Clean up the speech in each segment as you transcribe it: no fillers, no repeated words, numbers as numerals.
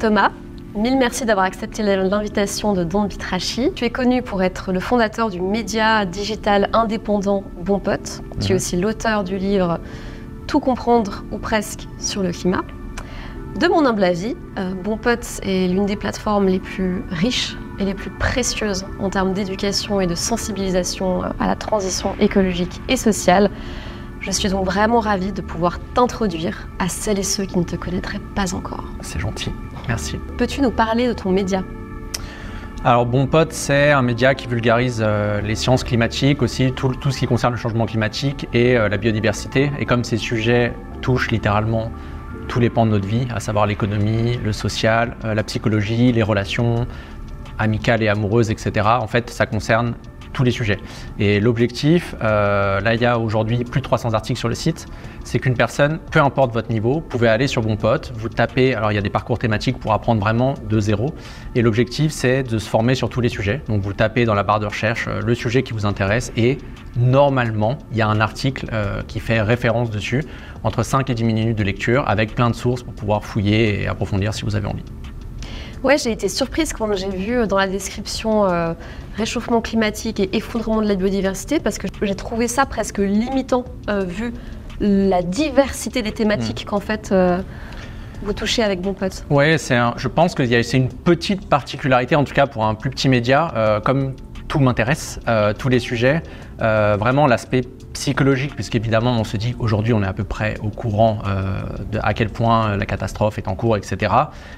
Thomas, mille merci d'avoir accepté l'invitation de Don't Be Trashy. Tu es connu pour être le fondateur du média digital indépendant Bon Pote. Tu es aussi l'auteur du livre Tout comprendre ou presque sur le climat. De mon humble avis, Bon Pote est l'une des plateformes les plus riches et les plus précieuses en termes d'éducation et de sensibilisation à la transition écologique et sociale. Je suis donc vraiment ravie de pouvoir t'introduire à celles et ceux qui ne te connaîtraient pas encore. C'est gentil, merci. Peux-tu nous parler de ton média ? Alors Bon Pote, c'est un média qui vulgarise les sciences climatiques, aussi tout ce qui concerne le changement climatique et la biodiversité. Et comme ces sujets touchent littéralement tous les pans de notre vie, à savoir l'économie, le social, la psychologie, les relations amicales et amoureuses, etc. En fait, ça concerne tous les sujets. Et l'objectif, là il y a aujourd'hui plus de 300 articles sur le site, c'est qu'une personne, peu importe votre niveau, vous pouvez aller sur Bon Pote, vous tapez, alors il y a des parcours thématiques pour apprendre vraiment de zéro, et l'objectif c'est de se former sur tous les sujets. Donc vous tapez dans la barre de recherche le sujet qui vous intéresse et normalement il y a un article qui fait référence dessus, entre 5 et 10 minutes de lecture avec plein de sources pour pouvoir fouiller et approfondir si vous avez envie. Ouais, j'ai été surprise quand j'ai vu dans la description réchauffement climatique et effondrement de la biodiversité parce que j'ai trouvé ça presque limitant vu la diversité des thématiques qu'en fait vous touchez avec Bon Pote. Oui, je pense que c'est une petite particularité, en tout cas pour un plus petit média, comme tout m'intéresse, tous les sujets, vraiment l'aspect psychologique, puisqu'évidemment on se dit qu'aujourd'hui on est à peu près au courant à quel point la catastrophe est en cours, etc.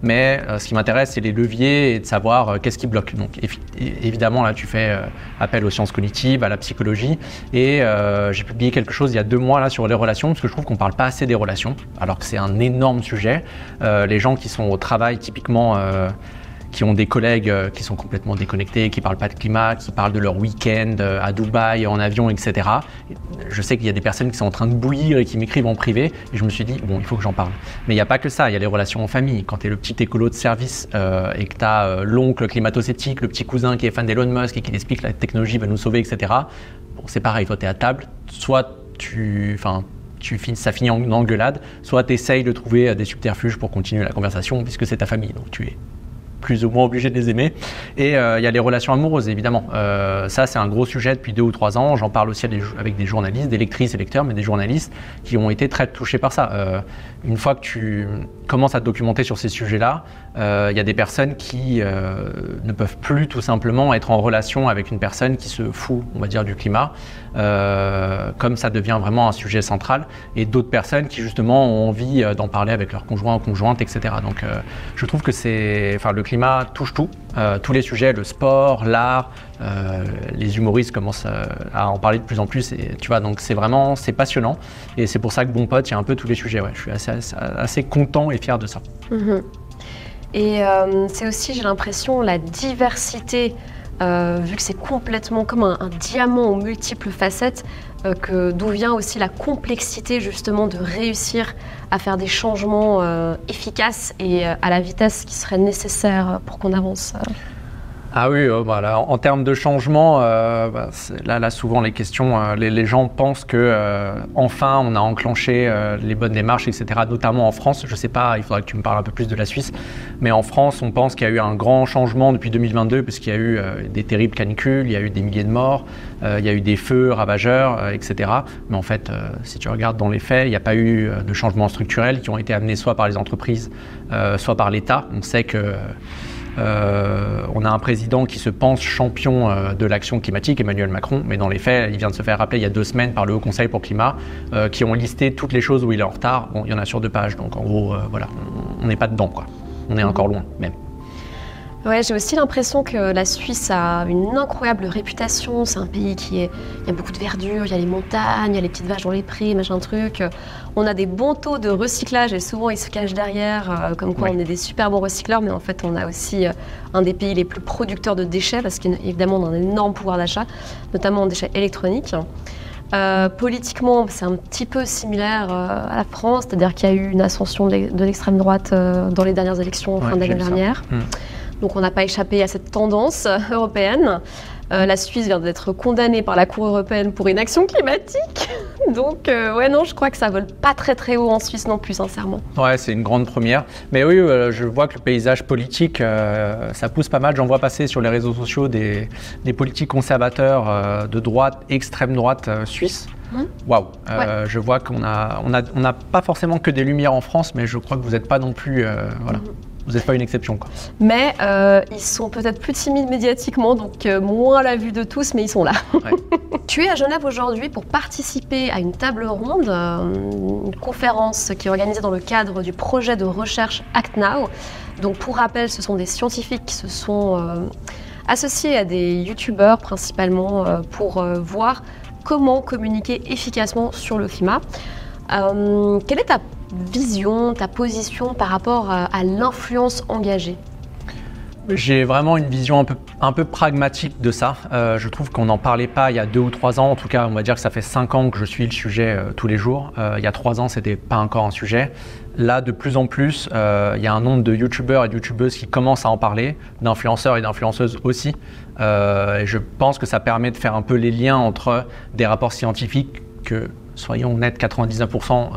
Mais ce qui m'intéresse, c'est les leviers et de savoir qu'est-ce qui bloque. Donc évidemment là tu fais appel aux sciences cognitives, à la psychologie, et j'ai publié quelque chose il y a 2 mois là sur les relations, parce que je trouve qu'on ne parle pas assez des relations, alors que c'est un énorme sujet. Les gens qui sont au travail typiquement, qui ont des collègues qui sont complètement déconnectés, qui ne parlent pas de climat, qui parlent de leur week-end à Dubaï, en avion, etc. Je sais qu'il y a des personnes qui sont en train de bouillir et qui m'écrivent en privé, et je me suis dit, bon, il faut que j'en parle. Mais il n'y a pas que ça, il y a les relations en famille. Quand tu es le petit écolo de service et que tu as l'oncle climato-sceptique, le petit cousin qui est fan d'Elon Musk et qui t'explique que la technologie va nous sauver, etc. Bon, c'est pareil, toi tu es à table, soit ça finit en engueulade, soit tu essayes de trouver des subterfuges pour continuer la conversation, puisque c'est ta famille, donc tu es plus ou moins obligé de les aimer. Et il y a les relations amoureuses, évidemment. Ça, c'est un gros sujet depuis 2 ou 3 ans. J'en parle aussi avec des journalistes, des lectrices et lecteurs, mais des journalistes qui ont été très touchés par ça. Une fois que tu commences à te documenter sur ces sujets-là, il y a des personnes qui ne peuvent plus tout simplement être en relation avec une personne qui se fout, on va dire, du climat, comme ça devient vraiment un sujet central, et d'autres personnes qui justement ont envie d'en parler avec leur conjoint ou conjointe, etc. Donc je trouve que le climat touche tout, tous les sujets, le sport, l'art, les humoristes commencent à en parler de plus en plus, et tu vois, donc c'est passionnant, et c'est pour ça que Bon Pote, il y a un peu tous les sujets. Ouais, je suis assez content et fier de ça. Et c'est aussi, j'ai l'impression, la diversité, vu que c'est complètement comme un diamant aux multiples facettes, d'où vient aussi la complexité justement de réussir à faire des changements efficaces et à la vitesse qui serait nécessaire pour qu'on avance. Ah oui, voilà. En termes de changement, là souvent les questions, les gens pensent que enfin on a enclenché les bonnes démarches, etc. Notamment en France. Je sais pas, il faudra que tu me parles un peu plus de la Suisse, mais en France, on pense qu'il y a eu un grand changement depuis 2022, puisqu'il y a eu des terribles canicules, il y a eu des milliers de morts, il y a eu des feux ravageurs, etc. Mais en fait, si tu regardes dans les faits, il n'y a pas eu de changements structurels qui ont été amenés soit par les entreprises, soit par l'État. On sait que on a un président qui se pense champion de l'action climatique, Emmanuel Macron, mais dans les faits, il vient de se faire rappeler il y a 2 semaines par le Haut Conseil pour le climat, qui ont listé toutes les choses où il est en retard. Bon, il y en a sur 2 pages, donc en gros, voilà, on n'est pas dedans, quoi. On est encore loin, même. Ouais, j'ai aussi l'impression que la Suisse a une incroyable réputation. C'est un pays il y a beaucoup de verdure, il y a les montagnes, il y a les petites vaches dans les prés, machin truc. On a des bons taux de recyclage et souvent ils se cachent derrière, comme quoi on est des super bons recycleurs, mais en fait on a aussi un des pays les plus producteurs de déchets parce qu'évidemment on a un énorme pouvoir d'achat, notamment en déchets électroniques. Politiquement, c'est un petit peu similaire à la France, c'est-à-dire qu'il y a eu une ascension de l'extrême droite dans les dernières élections fin d'année dernière. Donc on n'a pas échappé à cette tendance européenne. La Suisse vient d'être condamnée par la Cour européenne pour inaction climatique. Donc, ouais, non, je crois que ça vole pas très très haut en Suisse non plus, sincèrement. Ouais, c'est une grande première. Mais oui, je vois que le paysage politique, ça pousse pas mal. J'en vois passer sur les réseaux sociaux des politiques conservateurs de droite, extrême droite suisse. Waouh. Ouais. Je vois qu'on a pas forcément que des lumières en France, mais je crois que vous n'êtes pas non plus... voilà. Vous n'êtes pas une exception, quoi. Mais ils sont peut-être plus timides médiatiquement, donc moins à la vue de tous, mais ils sont là. Ouais. Tu es à Genève aujourd'hui pour participer à une table ronde, une conférence qui est organisée dans le cadre du projet de recherche Act Now. Donc pour rappel, ce sont des scientifiques qui se sont associés à des youtubeurs principalement pour voir comment communiquer efficacement sur le climat. Quelle est ta vision, ta position par rapport à l'influence engagée? J'ai vraiment une vision un peu pragmatique de ça. Je trouve qu'on n'en parlait pas il y a 2 ou 3 ans. En tout cas, on va dire que ça fait 5 ans que je suis le sujet tous les jours. Il y a 3 ans, c'était pas encore un sujet. Là, de plus en plus, il y a un nombre de youtubeurs et de youtubeuses qui commencent à en parler, d'influenceurs et d'influenceuses aussi. Et je pense que ça permet de faire un peu les liens entre des rapports scientifiques que, soyons honnêtes, 99%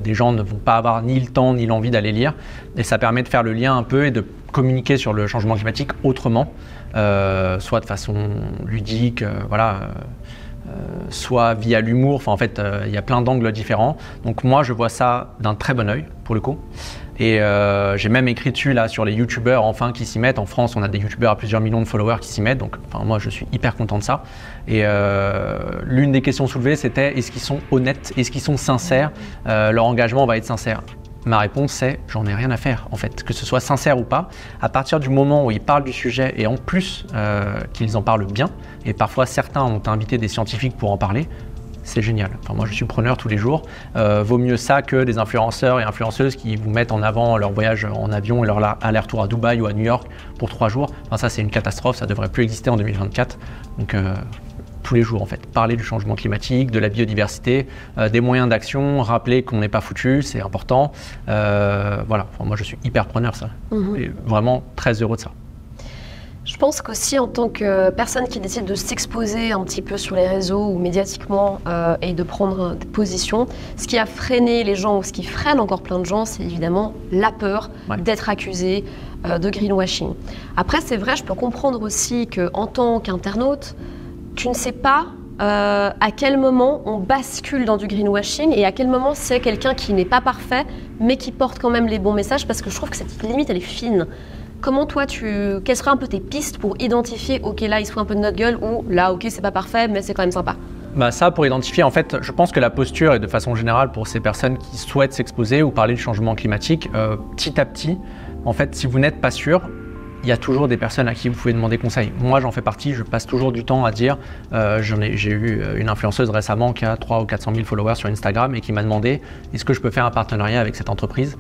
des gens ne vont pas avoir ni le temps ni l'envie d'aller lire. Et ça permet de faire le lien un peu et de communiquer sur le changement climatique autrement, soit de façon ludique, soit via l'humour. Enfin, en fait, il y a plein d'angles différents. Donc moi, je vois ça d'un très bon œil, pour le coup. Et j'ai même écrit dessus là sur les youtubeurs enfin qui s'y mettent. En France, on a des youtubeurs à plusieurs millions de followers qui s'y mettent. Donc moi, je suis hyper content de ça. Et l'une des questions soulevées, c'était est-ce qu'ils sont honnêtes, est-ce qu'ils sont sincères, leur engagement va être sincère. Ma réponse c'est j'en ai rien à faire en fait, que ce soit sincère ou pas. À partir du moment où ils parlent du sujet et en plus qu'ils en parlent bien, et parfois certains ont invité des scientifiques pour en parler, c'est génial. Enfin, moi je suis preneur tous les jours. Vaut mieux ça que des influenceurs et influenceuses qui vous mettent en avant leur voyage en avion et leur aller-retour à Dubaï ou à New York pour 3 jours. Enfin, ça c'est une catastrophe, ça devrait plus exister en 2024. Donc tous les jours en fait, parler du changement climatique, de la biodiversité, des moyens d'action, rappeler qu'on n'est pas foutu, c'est important. Voilà, enfin, moi je suis hyper preneur ça. Et vraiment très heureux de ça. Je pense qu'aussi en tant que personne qui décide de s'exposer un petit peu sur les réseaux ou médiatiquement et de prendre des positions, ce qui a freiné les gens ou ce qui freine encore plein de gens, c'est évidemment la peur d'être accusé de greenwashing. Après c'est vrai, je peux comprendre aussi qu'en tant qu'internaute, tu ne sais pas à quel moment on bascule dans du greenwashing et à quel moment c'est quelqu'un qui n'est pas parfait mais qui porte quand même les bons messages, parce que je trouve que cette limite elle est fine. Comment toi, quelles seraient un peu tes pistes pour identifier, ok là il se fout un peu de notre gueule, ou là ok c'est pas parfait mais c'est quand même sympa? Ça, pour identifier, en fait, je pense que la posture est de façon générale pour ces personnes qui souhaitent s'exposer ou parler du changement climatique, petit à petit, en fait, si vous n'êtes pas sûr, il y a toujours des personnes à qui vous pouvez demander conseil. Moi, j'en fais partie, je passe toujours du temps à dire, j'ai eu une influenceuse récemment qui a 300 ou 400 000 followers sur Instagram et qui m'a demandé est-ce que je peux faire un partenariat avec cette entreprise?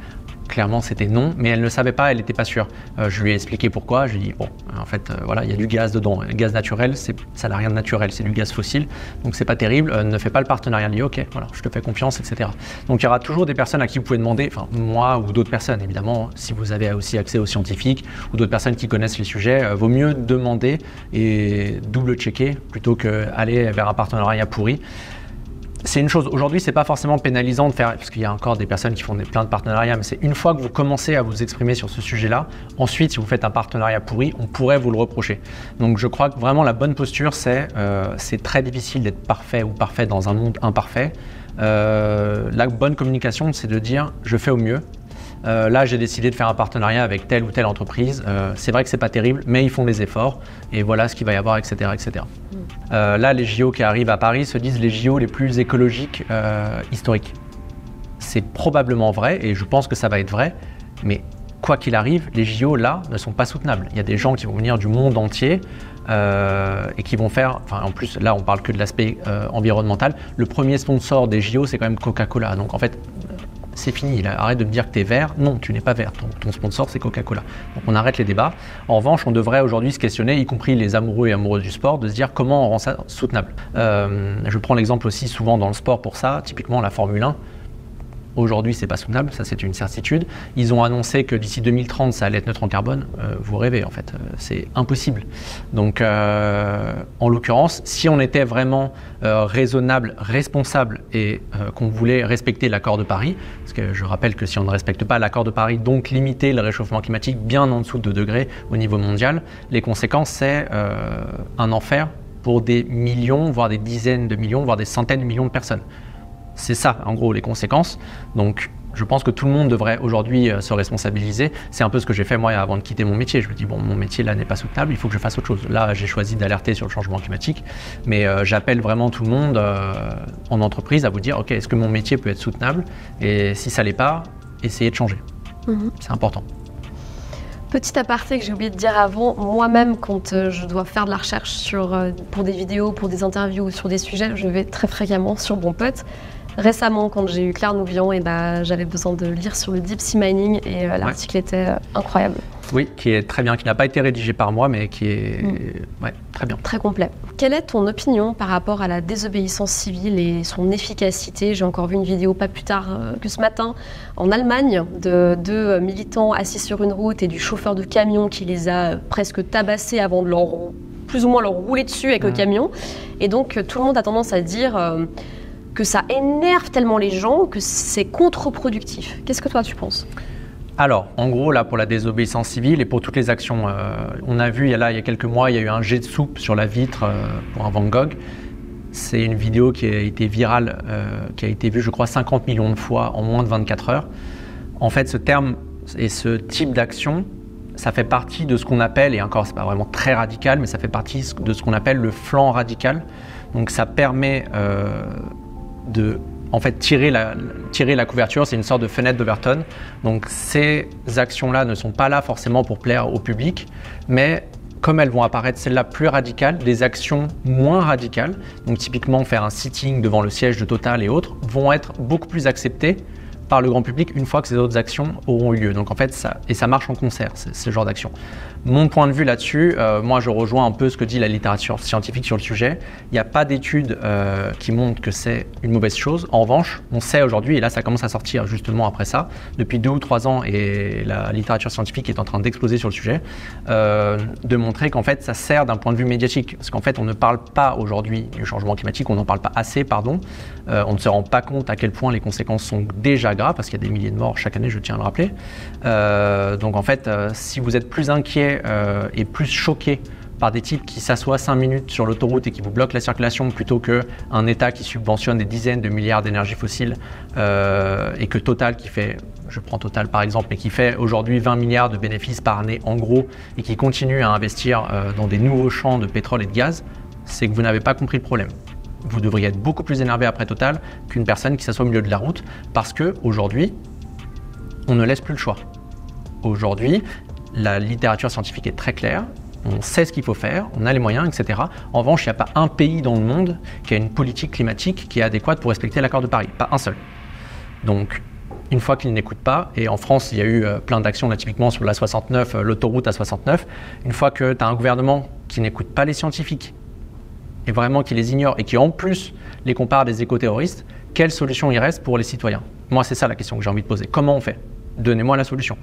Clairement, c'était non, mais elle ne savait pas, elle n'était pas sûre. Je lui ai expliqué pourquoi. Je lui ai dit, bon, en fait, voilà, il y a du gaz dedans. Le gaz naturel, ça n'a rien de naturel, c'est du gaz fossile, donc c'est pas terrible. Ne fais pas le partenariat. Elle dit, ok, voilà, je te fais confiance, etc. Donc il y aura toujours des personnes à qui vous pouvez demander, enfin moi ou d'autres personnes, évidemment, si vous avez aussi accès aux scientifiques ou d'autres personnes qui connaissent les sujets, vaut mieux demander et double-checker plutôt qu'aller vers un partenariat pourri. C'est une chose, aujourd'hui c'est pas forcément pénalisant de faire, parce qu'il y a encore des personnes qui font plein de partenariats, mais c'est une fois que vous commencez à vous exprimer sur ce sujet-là, ensuite si vous faites un partenariat pourri, on pourrait vous le reprocher. Donc je crois que vraiment la bonne posture c'est très difficile d'être parfait ou parfait dans un monde imparfait. La bonne communication c'est de dire je fais au mieux. Là, j'ai décidé de faire un partenariat avec telle ou telle entreprise. C'est vrai que c'est pas terrible, mais ils font les efforts et voilà ce qu'il va y avoir, etc., etc. Là, les JO qui arrivent à Paris se disent les JO les plus écologiques historiques. C'est probablement vrai et je pense que ça va être vrai, mais quoi qu'il arrive, les JO là ne sont pas soutenables. Il y a des gens qui vont venir du monde entier et qui vont faire, enfin en plus là on parle que de l'aspect environnemental. Le premier sponsor des JO c'est quand même Coca-Cola, donc en fait c'est fini, arrête de me dire que tu es vert. Non, tu n'es pas vert, ton sponsor c'est Coca-Cola. Donc on arrête les débats. En revanche, on devrait aujourd'hui se questionner, y compris les amoureux et amoureuses du sport, de se dire comment on rend ça soutenable. Je prends l'exemple aussi souvent dans le sport pour ça, typiquement la Formule 1. Aujourd'hui, c'est pas soutenable, ça c'est une certitude. Ils ont annoncé que d'ici 2030, ça allait être neutre en carbone. Vous rêvez en fait, c'est impossible. Donc, en l'occurrence, si on était vraiment raisonnable, responsable et qu'on voulait respecter l'accord de Paris, parce que je rappelle que si on ne respecte pas l'accord de Paris, donc limiter le réchauffement climatique bien en dessous de 2 degrés au niveau mondial, les conséquences, c'est un enfer pour des millions, voire des dizaines de millions, voire des centaines de millions de personnes. C'est ça, en gros, les conséquences. Donc, je pense que tout le monde devrait aujourd'hui se responsabiliser. C'est un peu ce que j'ai fait moi avant de quitter mon métier. Je me dis, bon, mon métier là n'est pas soutenable, il faut que je fasse autre chose. Là, j'ai choisi d'alerter sur le changement climatique, mais j'appelle vraiment tout le monde en entreprise à vous dire, ok, est-ce que mon métier peut être soutenable? Et si ça l'est pas, essayez de changer. C'est important. Petit aparté que j'ai oublié de dire avant, moi-même quand je dois faire de la recherche pour des vidéos, pour des interviews ou sur des sujets, je vais très fréquemment sur Bonpote. Récemment, quand j'ai eu Claire Nouvion, j'avais besoin de lire sur le deep sea mining et l'article était incroyable. Oui, qui est très bien, qui n'a pas été rédigé par moi, mais qui est très bien. Très complet. Quelle est ton opinion par rapport à la désobéissance civile et son efficacité? J'ai encore vu une vidéo pas plus tard que ce matin en Allemagne de 2 militants assis sur une route et du chauffeur de camion qui les a presque tabassés avant de plus ou moins leur rouler dessus avec le camion. Et donc tout le monde a tendance à dire que ça énerve tellement les gens que c'est contre-productif. Qu'est-ce que toi tu penses? Alors, en gros, là, pour la désobéissance civile et pour toutes les actions, on a vu, il y a quelques mois, il y a eu un jet de soupe sur la vitre pour un Van Gogh. C'est une vidéo qui a été virale, qui a été vue, je crois, 50 millions de fois en moins de 24 heures. En fait, ce terme et ce type d'action, ça fait partie de ce qu'on appelle, et encore, c'est pas vraiment très radical, mais ça fait partie de ce qu'on appelle le flanc radical. Donc, ça permet de tirer la couverture, c'est une sorte de fenêtre d'Overton. Donc ces actions-là ne sont pas là forcément pour plaire au public, mais comme elles vont apparaître celles-là plus radicales, des actions moins radicales, donc typiquement faire un sitting devant le siège de Total et autres, vont être beaucoup plus acceptées par le grand public une fois que ces autres actions auront eu lieu. Donc en fait, ça marche en concert, ce genre d'action. Mon point de vue là-dessus, moi je rejoins un peu ce que dit la littérature scientifique sur le sujet. Il n'y a pas d'études qui montrent que c'est une mauvaise chose. En revanche, on sait aujourd'hui, et là ça commence à sortir justement après ça, depuis 2 ou 3 ans, et la littérature scientifique est en train d'exploser sur le sujet, de montrer qu'en fait ça sert d'un point de vue médiatique. Parce qu'en fait on ne parle pas aujourd'hui du changement climatique, on n'en parle pas assez, pardon. On ne se rend pas compte à quel point les conséquences sont déjà graves, parce qu'il y a des milliers de morts chaque année, je tiens à le rappeler. Donc en fait, si vous êtes plus inquiet et plus choqué par des types qui s'assoient 5 minutes sur l'autoroute et qui vous bloquent la circulation plutôt qu'un État qui subventionne des dizaines de milliards d'énergies fossiles et que Total qui fait, je prends Total par exemple, mais qui fait aujourd'hui 20 milliards de bénéfices par année en gros et qui continue à investir dans des nouveaux champs de pétrole et de gaz, c'est que vous n'avez pas compris le problème. Vous devriez être beaucoup plus énervé après Total qu'une personne qui s'assoit au milieu de la route parce qu'aujourd'hui, on ne laisse plus le choix. Aujourd'hui, la littérature scientifique est très claire, on sait ce qu'il faut faire, on a les moyens, etc. En revanche, il n'y a pas un pays dans le monde qui a une politique climatique qui est adéquate pour respecter l'accord de Paris, pas un seul. Donc, une fois qu'ils n'écoutent pas, et en France, il y a eu plein d'actions, là, typiquement sur la 69, l'autoroute A69, une fois que tu as un gouvernement qui n'écoute pas les scientifiques, et vraiment qui les ignore, et qui en plus les compare à des éco-terroristes, quelle solution il reste pour les citoyens? Moi, c'est ça la question que j'ai envie de poser. Comment on fait? Donnez-moi la solution.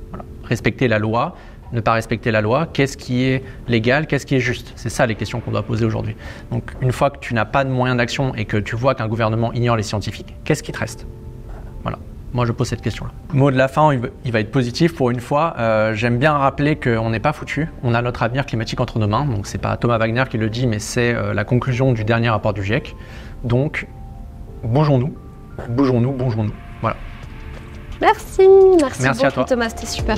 Voilà. Respecter la loi, ne pas respecter la loi, qu'est-ce qui est légal, qu'est-ce qui est juste? C'est ça les questions qu'on doit poser aujourd'hui. Donc une fois que tu n'as pas de moyens d'action et que tu vois qu'un gouvernement ignore les scientifiques, qu'est-ce qui te reste? Voilà, moi je pose cette question-là. Mot de la fin, il va être positif pour une fois. J'aime bien rappeler qu'on n'est pas foutu, on a notre avenir climatique entre nos mains. Donc c'est pas Thomas Wagner qui le dit, mais c'est la conclusion du dernier rapport du GIEC. Donc bougeons-nous, bougeons-nous, bougeons-nous. Voilà. Merci beaucoup à toi. Thomas, c'était super.